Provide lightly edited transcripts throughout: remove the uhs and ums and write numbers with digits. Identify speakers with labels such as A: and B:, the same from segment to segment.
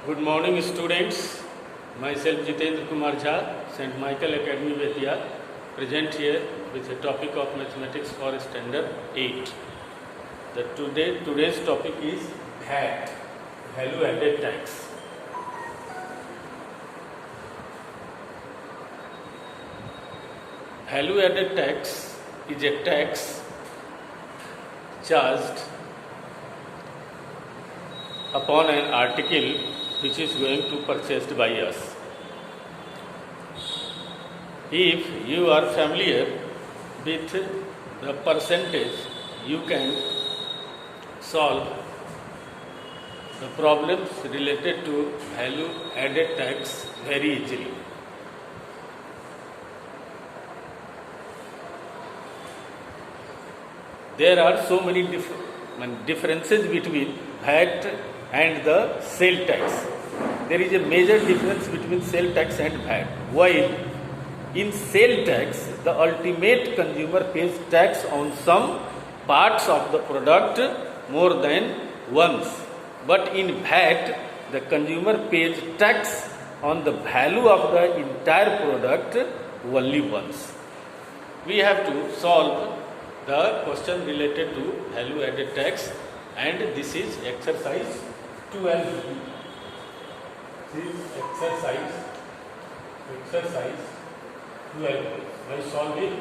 A: Good morning, students. Myself Jitendra Kumar Jha, St. Michael Academy Betia, present here with a topic of mathematics for standard 8. Today's topic is VAT, value added tax. Value added tax is a tax charged upon an article which is going to purchased by us. If you are familiar with the percentage, you can solve the problems related to value added tax very easily. There are so many differences between VAT and the sale tax. There is a major difference between sale tax and VAT. While in sale tax, the ultimate consumer pays tax on some parts of the product more than once. But in VAT, the consumer pays tax on the value of the entire product only once. We have to solve the question related to value added tax, and this is exercise 12. This is exercise 12. By solving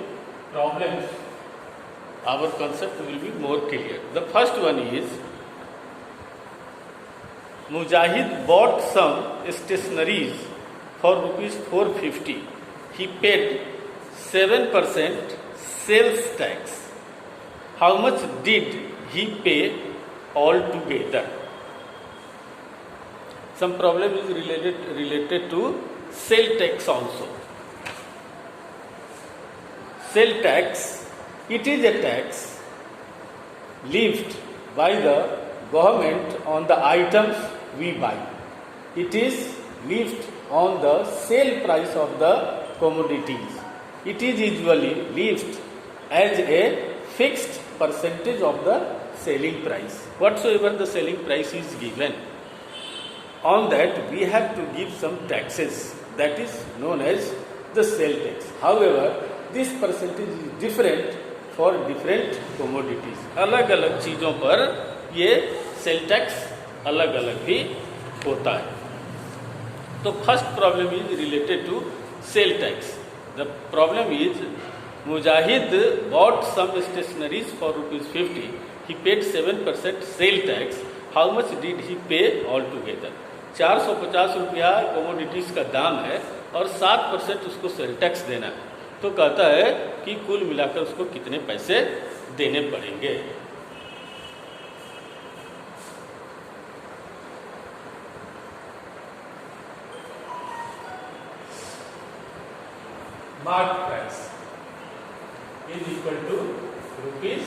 A: problems, our concept will be more clear. The first one is, Mujahid bought some stationeries for rupees 450. He paid 7% sales tax. How much did he pay altogether? Some problem is related to sale tax also. Sale tax, it is a tax levied by the government on the items we buy. It is levied on the sale price of the commodities. It is usually levied as a fixed percentage of the selling price. Whatsoever the selling price is given, on that we have to give some taxes, that is known as the sale tax. However, this percentage is different for different commodities. अलग अलग चीज़ों पर ये sale tax अलग अलग भी होता है. तो first problem is related to sale tax. The problem is, Mujahid bought some stationeries for rupees 50. He paid 7% sale tax. How much did he pay altogether? 450 रुपया कमोडिटीज का दाम है और 7% उसको सेल टैक्स देना है. तो कहता है कि कुल मिलाकर उसको कितने पैसे देने पड़ेंगे. Mark price is equal to rupees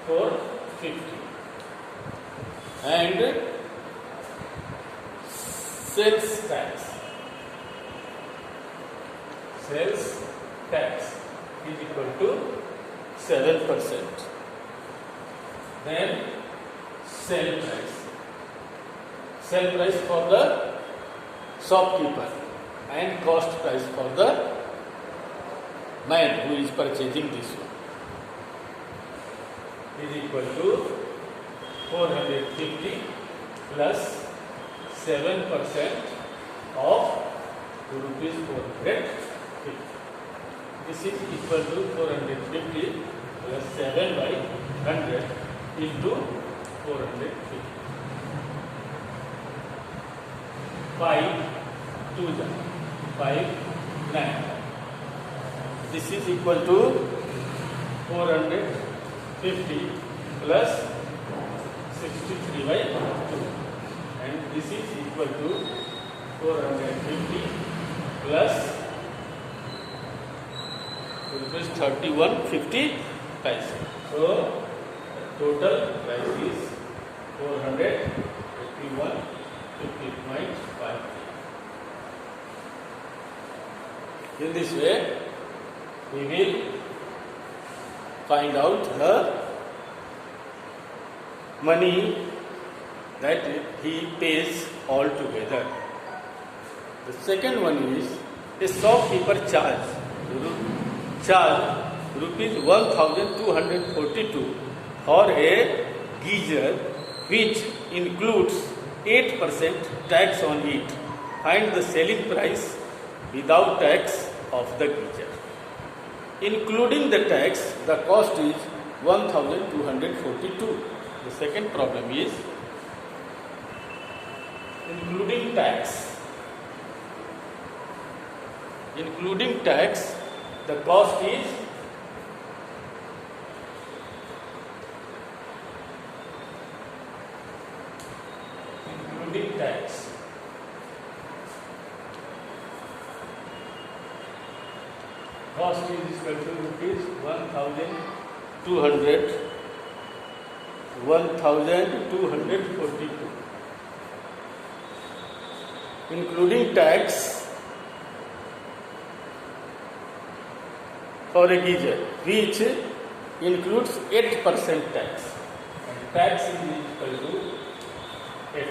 A: 450 and sales tax is equal to 7%. Then sale price for the shopkeeper and cost price for the man who is purchasing this one is equal to 450 plus 7% of rupees 450. This is equal to 450 plus 7 by 100 into 450. 5 2 5 9. This is equal to 450 plus 63 by 2, and this is equal to 450 plus rupees 31.50 paise. So total price is 451.50. In this way, we will find out the money that he pays altogether. The second one is a shopkeeper charge rupees 1242 for a geyser which includes 8% tax on it. Find the selling price without tax of the geyser. Including the tax, the cost is 1242. The second problem is including tax. Including tax, the cost is including tax. Cost is equal to rupees 1242. Including tax for a geyser which includes 8% tax, and tax is equal to 8%.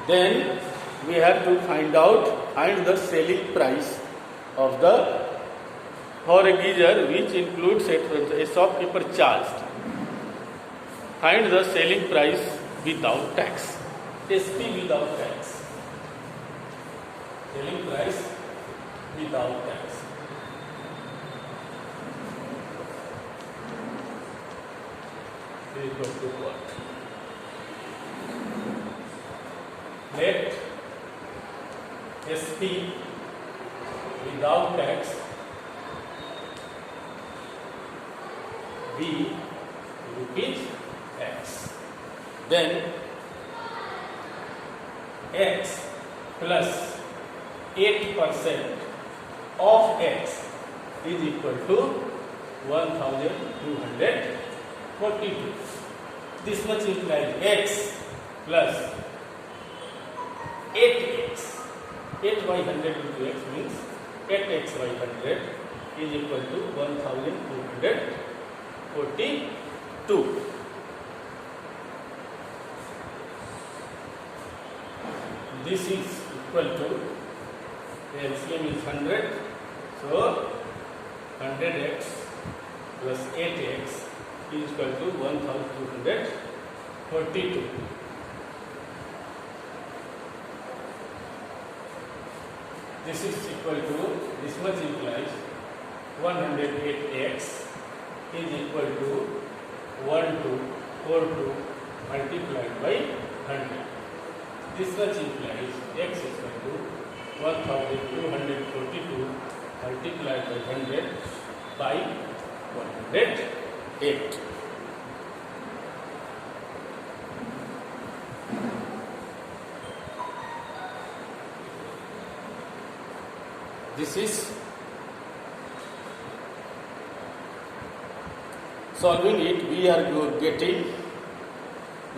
A: Then we have to find the selling price of the for a geyser which includes 8%. A shopkeeper charged. Find the selling price without tax. SP without tax. Selling price without tax. Is equal to what? Let SP without tax be rupees X. Then X plus 8% of X is equal to 1242. This much implies X plus 8X. 8 by 100 into X means 8X by 100 is equal to 1242. This is equal to, the LCM is 100, so 100x plus 8x is equal to 1242. This is equal to, this much implies 108x is equal to 1242 multiplied by 100. This much implies x is equal to 1242 multiplied by 100 by 108. This is solving it. We are getting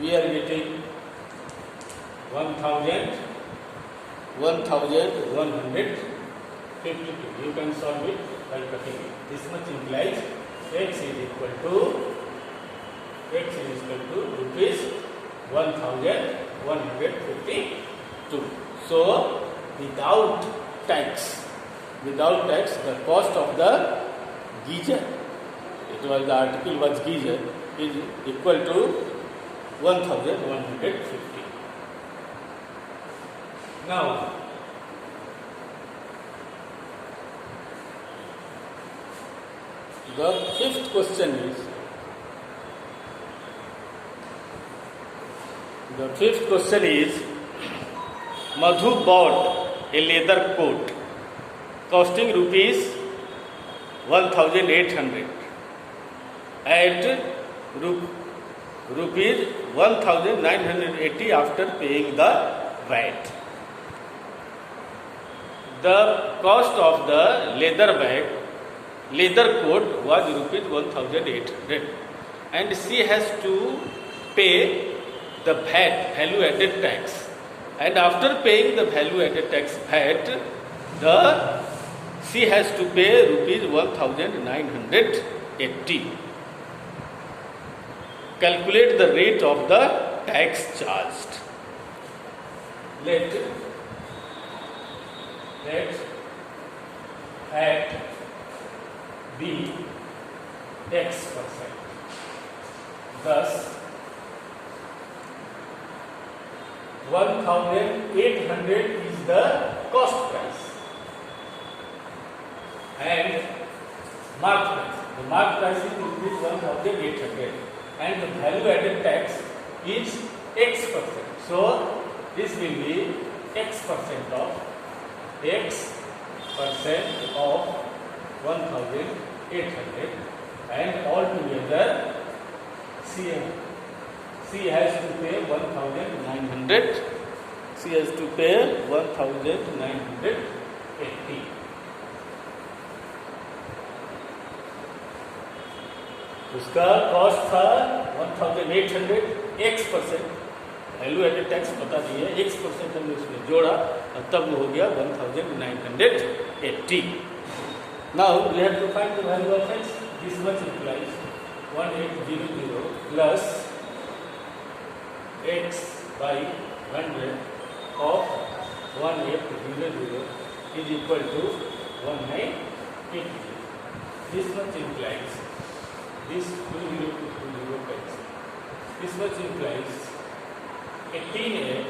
A: 1152. You can solve it by cutting it. This much implies x is equal to rupees 1152. So without tax, the cost of the geyser, the article was geyser, is equal to 1150. Now, the fifth question is, Madhu bought a leather coat costing rupees 1800 at rupees 1980 after paying the VAT. The cost of the leather coat was rupees 1800 and she has to pay the VAT, value added tax, and after paying the value added tax VAT, she has to pay rupees 1980. calculate the rate of the tax charged. Let hat be X%. Thus, 1,800 is the cost price and mark price. The mark price is rupees 1,800 and the value added tax is X%. So, this will be X% of 1,800 and altogether C has to pay 1,900. C has to pay 1,980. उसका cost था 1,800 X%. Value added tax पता नहीं है, X% हमने उसमें जोड़ा और तब वो हो गया 1,980. Now we have to find the value of X. This much implies 1800 plus X by 100 of 1800 is equal to 1980. This much implies this 20 to 20 cancel. This much implies 18x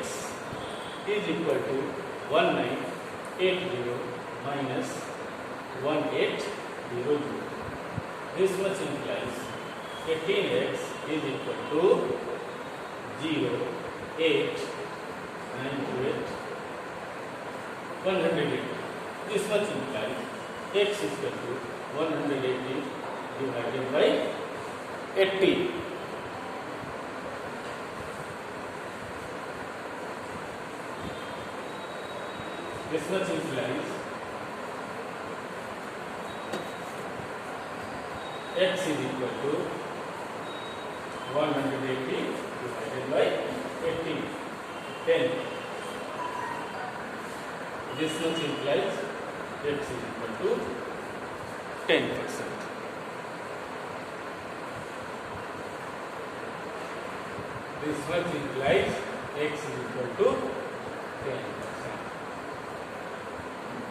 A: is equal to 1980 minus 1800. This much implies 18x is equal to 0, 8, 98, 180. This much implies x is equal to 180 divided by 80. This much implies x is equal to 180 divided by 80, 10. This much implies x is equal to 10%. This much implies x is equal to 10%.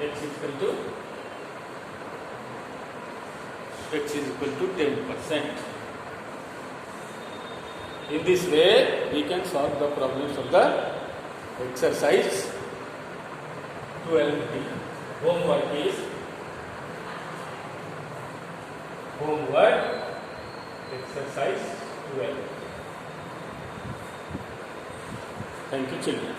A: X is equal to 10%. In this way, we can solve the problems of the exercise 12B. Homework is exercise 12. Thank you, children.